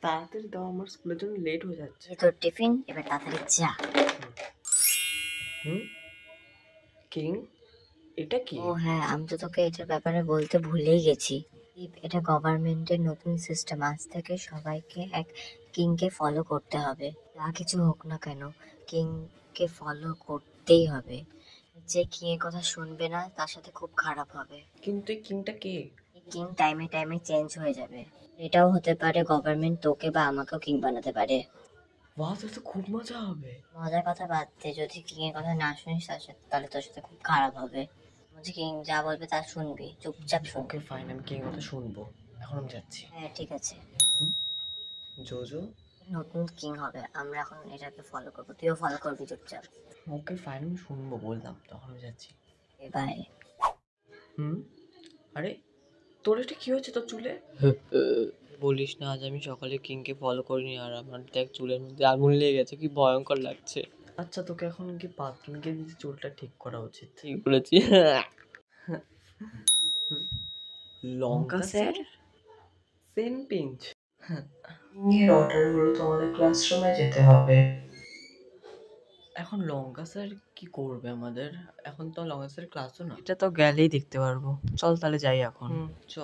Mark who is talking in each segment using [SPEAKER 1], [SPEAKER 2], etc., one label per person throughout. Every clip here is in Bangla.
[SPEAKER 1] তাড়াতাড়ি দাও, আমার স্কুলের জন্য লেট হয়ে যাচ্ছে।
[SPEAKER 2] তোর টিফিন, এবার তাড়াতাড়ি যা।
[SPEAKER 1] কিং, এটা কি?
[SPEAKER 2] ও হ্যাঁ, আমি তো তোকে এটার ব্যাপারে বলতে ভুলেই গেছি। এটা গভর্নমেন্টের নতুন সিস্টেম। আজ থেকে সবাইকে এক কিংকে ফলো করতে হবে, যা কিছু হোক না কেন কিংকে ফলো করতেই হবে। যে কিং এর কথা শুনবে না তার সাথে খুব খারাপ হবে।
[SPEAKER 1] কিন্তু এই কিংটা কে?
[SPEAKER 2] কিং টাইমে টাইমে চেঞ্জ হয়ে যাবে। এটাও হতে পারে গভর্নমেন্ট তোকে বা আমাকেও কিং বানাতে পারে।
[SPEAKER 1] বাহ, তো খুব মজা হবে।
[SPEAKER 2] মজার কথা বাদ দে, যদি কিং এর কথা না শুনিস তাহলে তোর সাথে খুব খারাপ হবে। কিং যা বলবে তা শুনবি, চুপচাপ শুন।
[SPEAKER 1] ওকে ফাইন, আমি কিং কথা শুনবো। এখন আমি যাচ্ছি।
[SPEAKER 2] হ্যাঁ ঠিক আছে।
[SPEAKER 1] জোজো,
[SPEAKER 2] নতুন কিং হবে, আমরা এখন এটাকে ফলো করবো, তুইও ফলো করবি চুপচাপ।
[SPEAKER 1] ওকে ফাইন, আমি শুনবো বললাম, তখন আমি যাচ্ছি।
[SPEAKER 2] বাই।
[SPEAKER 1] আরে তোর এটা কি হচ্ছে তোর চুলে? বলিস না, আজ আমি সকালে কিংকে ফলো করিনি আর আমার দেখ চুলের মধ্যে আগুন লেগে গেছে, কি ভয়ঙ্কর লাগছে। আচ্ছা, তোকে এখন কি বাথরুমে গিয়ে নিজে চুলটা ঠিক করা উচিত। ঠিক বলেছি। লঙ্কা স্যার, সেন পিঞ্চ। এর অর্ডার হলো তোমাদের ক্লাসরুমে যেতে হবে। এখন লঙ্কা স্যার কি করবে আমাদের? এখন তো লঙ্কা স্যার ক্লাসও না। এটা তো গেলেই দেখতে পারবো। চল তাহলে যাই এখন। চ।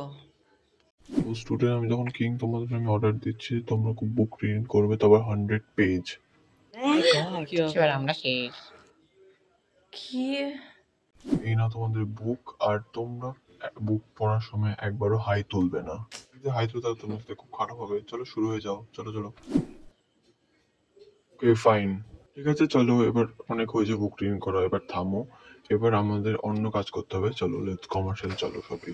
[SPEAKER 3] তো স্টুডেন্ট, আমি যখন কিং তোমাদের আমি অর্ডার দিচ্ছি, তোমরা খুব বুক রিড করবে, তারপর 100 পেজ।
[SPEAKER 1] এবার আমরা শেষ। কি?
[SPEAKER 3] এই না তোমাদের বুক, আর তোমরা বুক পড়ার সময় একবারও হাই তুলবে না। যদি হাই তুলতে তাহলে তোমার সাথে খুব খারাপ হবে। চলো শুরু হয়ে যাও, চলো চলো। ওকে ফাইন, ঠিক আছে চলো, এবার অনেক হয়েছে বুক রিডিং করা, এবার থামো। এবার আমাদের অন্য কাজ করতে হবে, চলো লেটস কমার্শিয়াল, চলো সবই।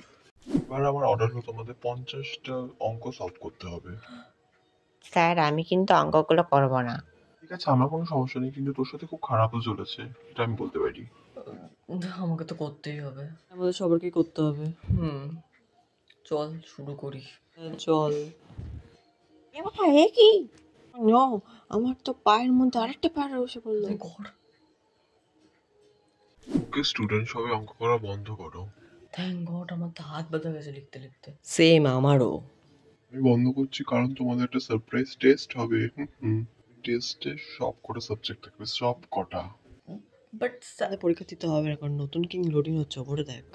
[SPEAKER 3] এবার আমার অর্ডার হলো তোমাদের 50টা অঙ্ক সলভ করতে হবে।
[SPEAKER 4] স্যার, আমি কিন্তু অঙ্কগুলো করব না।
[SPEAKER 3] ঠিক আছে, আমার কোনো সমস্যা নেই, কিন্তু তোর সাথে খুব খারাপও চলেছে, এটা আমি বলতে পারি।
[SPEAKER 1] আমাকে তো করতেই হবে, আমাদের সবারকে করতে হবে। চল শুরু করি। চল।
[SPEAKER 4] কি নো, আমার তো পায়ের মধ্যে আরেকটা পা বসে পড়লো।
[SPEAKER 1] কর।
[SPEAKER 3] ওকে স্টুডেন্ট, সবাই অঙ্ক করা বন্ধ করো।
[SPEAKER 1] থ্যাংক গড, আমার তো হাত ব্যথা গেছে লিখতে লিখতে। সেম আমারও।
[SPEAKER 3] আমি বন্ধ করছি কারণ তোমাদের একটা সারপ্রাইজ টেস্ট হবে। টেস্টে সব কটা সাবজেক্ট থাকবে, সব কটা।
[SPEAKER 1] বাট স্যার, পরীক্ষা দিতে হবে না, কারণ নতুন কিং লোডিং হচ্ছে, ওপরে দেখ।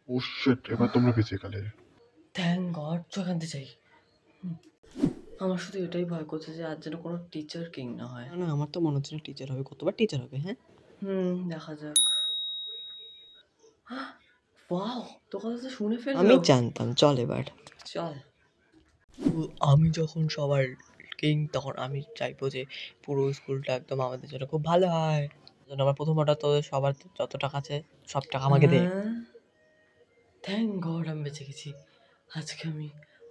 [SPEAKER 3] ও শিট, এবার তোমরা বেঁচে গেলে।
[SPEAKER 1] থ্যাংক গড, চল এখান থেকে যাই। আমার শুধু এটাই ভয় করছে যে আজ যেন কোনো টিচার কিং না হয়। না, আমার তো মনে হচ্ছে না টিচার হবে। কতবার টিচার হবে? হ্যাঁ, দেখা যাক। ওয়াও, তোর কথা তো শুনে ফেললো। আমি জানতাম। চল এবার চল। আমি যখন সবার কিং, তখন আমি চাইবো যে পুরো স্কুলটা একদম আমাদের জন্য খুব ভালো হয়। যেন আমার প্রথম অর্ডার, তোদের সবার যত টাকা আছে সব টাকা আমাকে দে। থ্যাংক গড, আমি বেঁচে গেছি। আজকে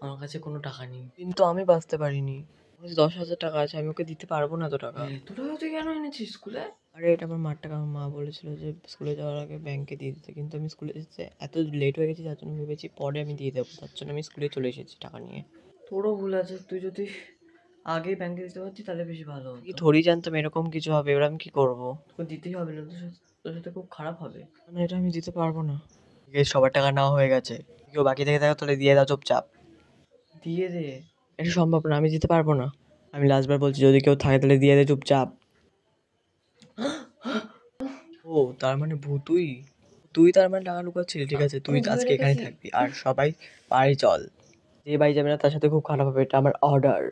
[SPEAKER 1] আমার কাছে কোনো টাকা নেই, কিন্তু আমি বাঁচতে পারিনি। 10,000 টাকা আছে, আমি ওকে দিতে পারবো না। তো টাকা এত টাকা তুই কেন এনেছিস স্কুলে? আরে এটা আমার মার টাকা। আমার মা বলেছিল যে স্কুলে যাওয়ার আগে ব্যাংকে দিয়ে দিতে, কিন্তু আমি স্কুলে যেতে এত লেট হয়ে গেছি, যার জন্য ভেবেছি পরে আমি দিয়ে দেবো। তার জন্য আমি স্কুলে চলে এসেছি টাকা নিয়ে। তোরও ভুল আছে, তুই যদি আগেই ব্যাংকে দিতে পারছি তাহলে বেশি ভালো হতো। কি থোড়ি জানতাম এরকম কিছু হবে, এবার আমি কি করবো? তোকে দিতেই হবে, না তোর সাথে খুব খারাপ হবে। না, এটা আমি দিতে পারবো না। সবার টাকা নেওয়া হয়ে গেছে, কেউ বাকি থেকে থাকে তাহলে দিয়ে দাও চুপচাপ। দিয়ে দে। এটা সম্ভব না, আমি দিতে পারবো না। আমি লাস্টবার বলছি, যদি কেউ থাকে তাহলে দিয়ে দে চুপচাপ। ও তার মানে তুই তুই তার মানে টাকা লুকাচ্ছিলি। ঠিক আছে, তুই আজকে এখানে থাকবি, আর সবাই বাড়ি চল। যে বাড়ি যাবে না তার সাথে খুব খারাপ হবে, এটা আমার অর্ডার।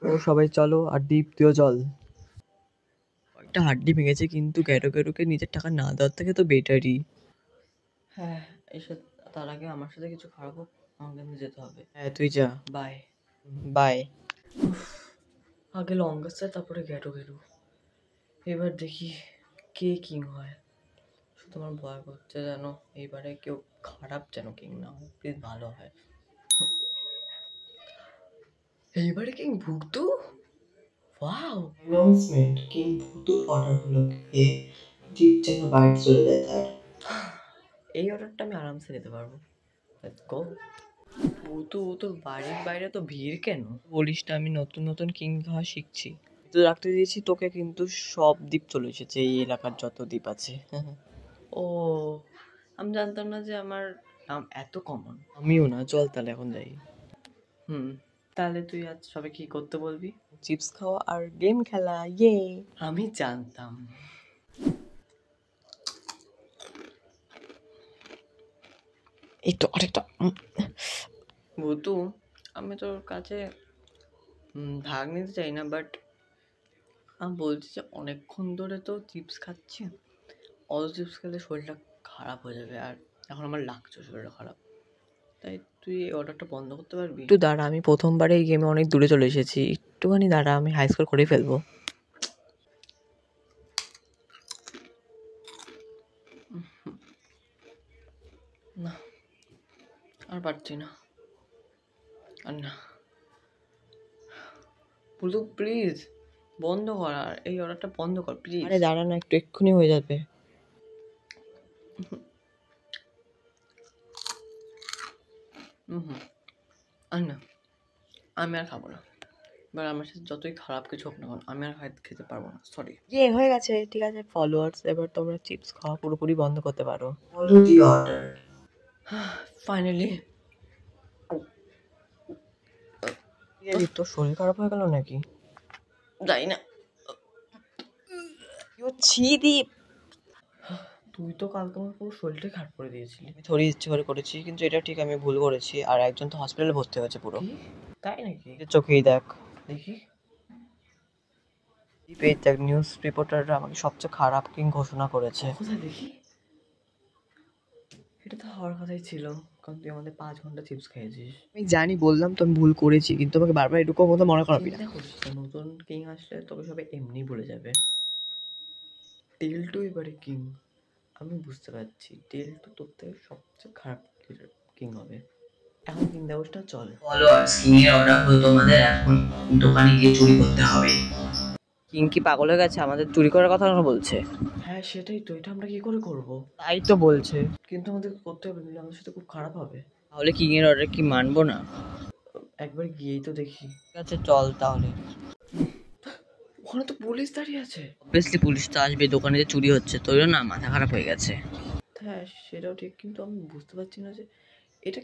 [SPEAKER 1] ও সবাই চলো, আর দীপ তুইও চল। কয়েকটা হাড্ডি ভেঙেছে, কিন্তু গ্যারোকে নিজের টাকা না দেওয়ার থেকে তো বেটারই। হ্যাঁ, এসে তার আগে আমার সাথে কিছু খারাপ হোক, আমাকে কিন্তু যেতে হবে। হ্যাঁ তুই যা, বাই বাই। আগে লঙ্কা স্যার, তারপরে গ্যাটো। এবার দেখি কে কিং হয়। শুধু আমার ভয় করছে যেন এইবারে কেউ খারাপ যেন কিং না হয়, প্লিজ ভালো হয়। এইবারে কিং ভুগতু। ওয়াও, অ্যানাউন্সমেন্ট, কিং ভুতুর অর্ডার হলো কে ঠিক যেন বাইরে চলে যায় তার। এই অর্ডারটা আমি আরামসে নিতে পারবো। Let's go. ভুতু, তোর বাড়ির বাইরে তো ভিড় কেন? বলিস না, আমি নতুন নতুন কিং হওয়া শিখছি। তো রাখতে দিয়েছি তোকে, কিন্তু সব দ্বীপ চলে এসেছে, এই এলাকার যত দ্বীপ আছে। ও, আমি জানতাম না যে আমার নাম এত কমন। আমিও না, চল তাহলে এখন যাই। তাহলে তুই আজ সবাই কি করতে বলবি?
[SPEAKER 4] চিপস খাওয়া আর গেম খেলা, ইয়ে।
[SPEAKER 1] আমি জানতাম।
[SPEAKER 4] এই তো আরেকটা।
[SPEAKER 1] ভূতু, আমি তোর কাছে ভাগ নিতে চাই না, বাট আমি বলছি যে অনেকক্ষণ ধরে তো চিপস খাচ্ছি। অত চিপস খেলে শরীরটা খারাপ হয়ে যাবে, আর এখন আমার লাগছে শরীরটা খারাপ। তাই তুই এই অর্ডারটা বন্ধ করতে পারবি?
[SPEAKER 4] একটু দাঁড়া, আমি প্রথমবারে এই গেমে অনেক দূরে চলে এসেছি, একটুখানি দাঁড়া, আমি হাই স্কোর করে ফেলবো।
[SPEAKER 1] না, আর পারছি না, আর না। বলতো প্লিজ বন্ধ কর, আর এই অর্ডারটা বন্ধ কর প্লিজ।
[SPEAKER 4] আরে দাঁড়া না, একটু এক্ষুনি হয়ে যাবে।
[SPEAKER 1] আর না, আমি আর খাবো না। এবার আমার সাথে যতই খারাপ কিছু হোক না কেন, আমি আর খেতে পারবো না, সরি।
[SPEAKER 4] ইয়ে হয়ে গেছে, ঠিক আছে ফলোয়ার্স, এবার তোমরা চিপস খাওয়া পুরোপুরি বন্ধ করতে পারো।
[SPEAKER 1] ফাইনালি।
[SPEAKER 4] তোর শরীর খারাপ হয়ে গেল নাকি?
[SPEAKER 1] যাই না।
[SPEAKER 4] ছি দীপ,
[SPEAKER 1] তুই তো কালকে আমার পুরো শরীরটাই খারাপ করে দিয়েছিলি।
[SPEAKER 4] আমি থোড়ি ইচ্ছে করে করেছি, কিন্তু এটা ঠিক, আমি ভুল করেছি। আর একজন তো হসপিটালে ভর্তি হয়েছে পুরো।
[SPEAKER 1] কি? তাই নাকি?
[SPEAKER 4] নিজের চোখেই দেখ।
[SPEAKER 1] দেখি।
[SPEAKER 4] দীপ, এই দেখ, নিউজ রিপোর্টাররা আমাকে সবচেয়ে খারাপ কিং ঘোষণা করেছে।
[SPEAKER 1] কোথায় দেখি? এটা তো হওয়ার কথাই ছিল, কারণ তুই আমাদের 5 ঘন্টা চিপস খেয়েছিস।
[SPEAKER 4] আমি জানি, বললাম তো আমি ভুল করেছি, কিন্তু আমাকে বারবার এটুকু মতো মনে করাবি না।
[SPEAKER 1] চিন্তা করিস না, নতুন কিং আসলে তোকে সবাই এমনি ভুলে যাবে। টেল টু এবারে কিং। আমি বুঝতে পারছি টেল টু তোর থেকে সবচেয়ে খারাপ কিং হবে। এখন কিং দেওয়াটা চল।
[SPEAKER 5] ফলোয়ার্স, কিং এর অর্ডার হলো তোমাদের এখন দোকানে গিয়ে চুরি করতে হবে।
[SPEAKER 4] কিং কি পাগল হয়ে গেছে? আমাদের চুরি করার কথা বলছে।
[SPEAKER 1] হ্যাঁ সেটাই তো, এটা আমরা কি করে করবো?
[SPEAKER 4] তাই তো বলছে।
[SPEAKER 1] কিন্তু আমাদের করতে হবে, নাহলে আমাদের সাথে খুব খারাপ হবে।
[SPEAKER 4] তাহলে কিং এর অর্ডার কি মানবো না?
[SPEAKER 1] একবার গিয়েই তো দেখি।
[SPEAKER 4] ঠিক আছে চল তাহলে।
[SPEAKER 1] ওখানে তো পুলিশ দাঁড়িয়ে আছে।
[SPEAKER 4] অবভিয়াসলি পুলিশ তো আসবে, দোকানে যে চুরি হচ্ছে তোরও না মাথা খারাপ হয়ে গেছে।
[SPEAKER 1] হ্যাঁ সেটাও ঠিক, কিন্তু আমি বুঝতে পারছি না যে এটা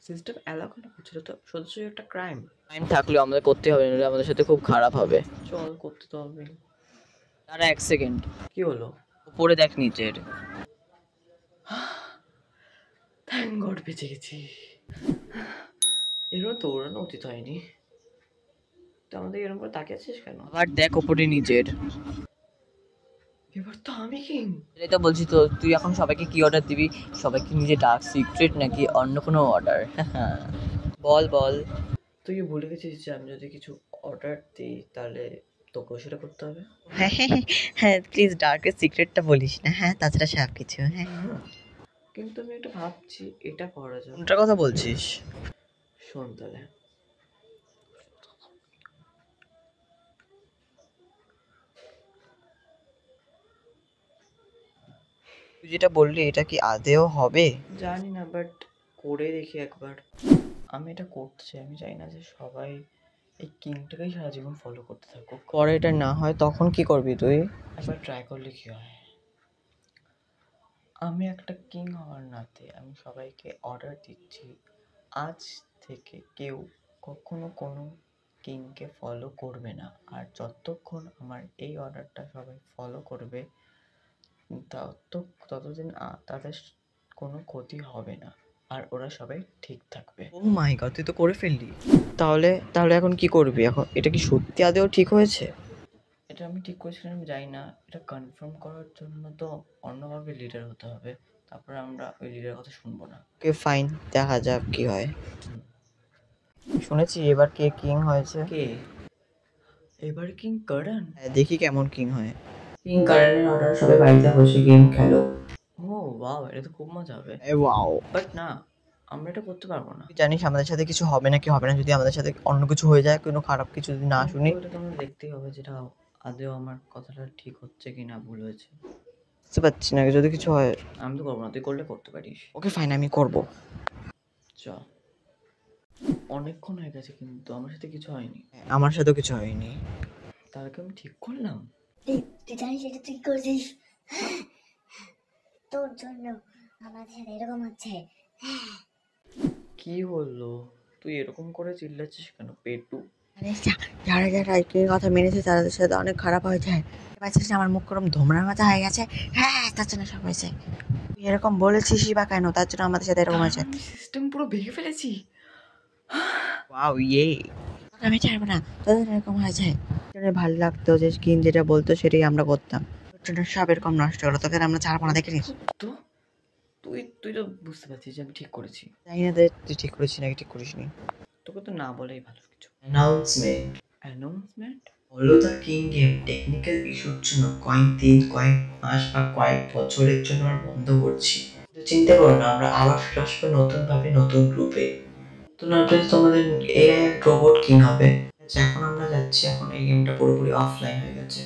[SPEAKER 1] সিস্টেম অ্যালাউ কেন করছে। এটা তো সদস্য একটা ক্রাইম।
[SPEAKER 4] টাইম থাকলেও আমাদের করতে হবে, নাহলে আমাদের সাথে খুব খারাপ হবে।
[SPEAKER 1] চল, করতে তো হবে।
[SPEAKER 4] তারা 1 সেকেন্ড,
[SPEAKER 1] কি হলো?
[SPEAKER 4] উপরে দেখ নিচের।
[SPEAKER 1] থ্যাংক গড বেঁচে গেছি। এরকম দৌড়ানো উচিত হয়নি। তো আমাদের এরকম করে তাকিয়ে আছিস কেন?
[SPEAKER 4] আবার দেখ উপরে নিচের।
[SPEAKER 1] এবার তো আমি কিং।
[SPEAKER 4] এটাই তো বলছি তো, তুই এখন সবাইকে কি অর্ডার দিবি? সবাইকে নিজে ডার্ক সিক্রেট নাকি অন্য কোনো অর্ডার? বল বল।
[SPEAKER 1] তুই কি ভুলে গেছিস যে আমি যদি কিছু অর্ডার দিই তাহলে তোকেও সেটা করতে হবে?
[SPEAKER 4] হ্যাঁ হ্যাঁ হ্যাঁ, প্লিজ ডার্কের সিক্রেটটা বলিস না। হ্যাঁ, তাছাড়া সব কিছু। হ্যাঁ,
[SPEAKER 1] কিন্তু আমি একটা ভাবছি এটা করা যাবে।
[SPEAKER 4] কোনটার কথা বলছিস?
[SPEAKER 1] শোন তাহলে,
[SPEAKER 4] তুই যেটা বললি এটা কি আদেও হবে?
[SPEAKER 1] জানি না, বাট করে দেখি একবার। আমি এটা করতে চাই, আমি চাই না যে সবাই এই কিংটাকেই সারা জীবন ফলো করতে থাকুক।
[SPEAKER 4] পরে এটা না হয় তখন কি করবি তুই?
[SPEAKER 1] একবার ট্রাই করলে কি হয়। আমি একটা কিং হওয়ার নাতে আমি সবাইকে অর্ডার দিচ্ছি, আজ থেকে কেউ কখনো কোনো কিংকে ফলো করবে না। আর যতক্ষণ আমার এই অর্ডারটা সবাই ফলো করবে ততদিন তাদের কোনো ক্ষতি হবে না, আর ওরা সবাই ঠিক থাকবে।
[SPEAKER 4] ও মাই গড, তুই তো করে ফেললি। তাহলে তাহলে এখন কি করবি? এখন এটা কি সত্যি আদেও ঠিক হয়েছে?
[SPEAKER 1] এটা আমি ঠিক করেছিলাম, আমি জানি না। এটা কনফার্ম করার জন্য তো অন্যভাবে লিডার হতে হবে, তারপরে আমরা ওই লিডারের কথা শুনবো না।
[SPEAKER 4] ওকে ফাইন, দেখা যাক কি হয়। শুনেছি এবার কে কিং হয়েছে।
[SPEAKER 1] কে? এবার কিং কারণ।
[SPEAKER 4] হ্যাঁ, দেখি কেমন কিং হয়।
[SPEAKER 5] কিং কারেন্টের অর্ডার, সবাই বাড়িতে বসে গেম খেলো।
[SPEAKER 1] ও ওয়াও, এটা তো খুব মজা হবে।
[SPEAKER 4] ওয়াও।
[SPEAKER 1] বাট না, আমরা এটা করতে পারবো না।
[SPEAKER 4] তুই জানিস আমাদের সাথে কিছু হবে না, কি হবে না যদি আমাদের সাথে অন্য কিছু হয়ে যায়, কোনো খারাপ কিছু যদি না শুনি।
[SPEAKER 1] এটা তো আমরা দেখতেই হবে যেটা আদেও আমার কথাটা ঠিক হচ্ছে কি না ভুল হয়েছে।
[SPEAKER 4] বুঝতে পারছি না, যদি কিছু হয়।
[SPEAKER 1] আমি তো করবো না, তুই করলে করতে পারিস।
[SPEAKER 4] ওকে ফাইন, আমি করব।
[SPEAKER 1] চ, অনেকক্ষণ হয়ে গেছে কিন্তু আমার সাথে কিছু হয়নি।
[SPEAKER 4] আমার সাথেও কিছু হয়নি।
[SPEAKER 1] তার আগে আমি ঠিক করলাম।
[SPEAKER 2] তুই জানিস এটা তুই করেছিস? তোর জন্য আমার সাথে এরকম হচ্ছে।
[SPEAKER 1] কি হলো? তুই এরকম করে চিল্লাচ্ছিস কেন পেটু?
[SPEAKER 6] আরে যারা যারা কিং কথা মেনেছে তাদের সাথে অনেক খারাপ হয়েছে। পাচ্ছিস আমার মুখ করম ধোমরার মতো হয়ে গেছে। হ্যাঁ তার জন্য সব হয়েছে। তুই এরকম বলেছিসই বা কেন? তার জন্য আমাদের সাথে এরকম হয়েছে।
[SPEAKER 1] আমি সিস্টেম পুরো ভেঙে ফেলেছি।
[SPEAKER 4] ওয়াও ইয়ে।
[SPEAKER 6] আমি ছাড়বো না, তোদের এরকম হয়েছে। ভালো লাগতো যে কিং যেটা বলতো সেটাই আমরা করতাম। তোর জন্য সব এরকম নষ্ট হলো, তোকে আমরা ছাড়বো না, দেখে নিস।
[SPEAKER 1] তো তুই তুই তো বুঝতে পারছিস যে আমি ঠিক করেছি।
[SPEAKER 6] জানি না তুই ঠিক করেছিস নাকি ঠিক করিসনি।
[SPEAKER 1] তোকে তো না বলেই ভালো কিছু।
[SPEAKER 5] Announcement,
[SPEAKER 1] announcement?
[SPEAKER 5] হলো দ্য কিং গেম টেকনিক্যাল ইস্যুর জন্য কয়েক মাস বা কয়েক বছরের জন্য আমরা বন্ধ করছি। তো চিন্তা করো না, আমরা আবার ফিরে আসবো নতুন ভাবে, নতুন গ্রুপে। তো নতুন তোমাদের এআই রোবট কিং হবে। এখন আমরা যাচ্ছি, এখন এই গেমটা পুরোপুরি অফলাইন হয়ে গেছে।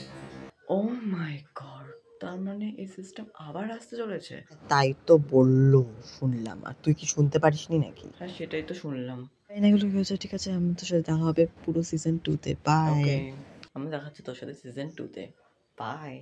[SPEAKER 1] ও মাই গড, তার মানে এই সিস্টেম আবার আসতে চলেছে?
[SPEAKER 6] তাই তো বললো, শুনলাম। আর তুই কি শুনতে পারিসনি নাকি?
[SPEAKER 1] হ্যাঁ সেটাই তো শুনলাম।
[SPEAKER 6] এগুলো কি হচ্ছে? ঠিক আছে, আমি তোর সাথে দেখা হবে পুরো সিজন 2 তে। বাই।
[SPEAKER 1] ওকে, আমি দেখাচ্ছি তোর সাথে সিজন 2 তে। বাই।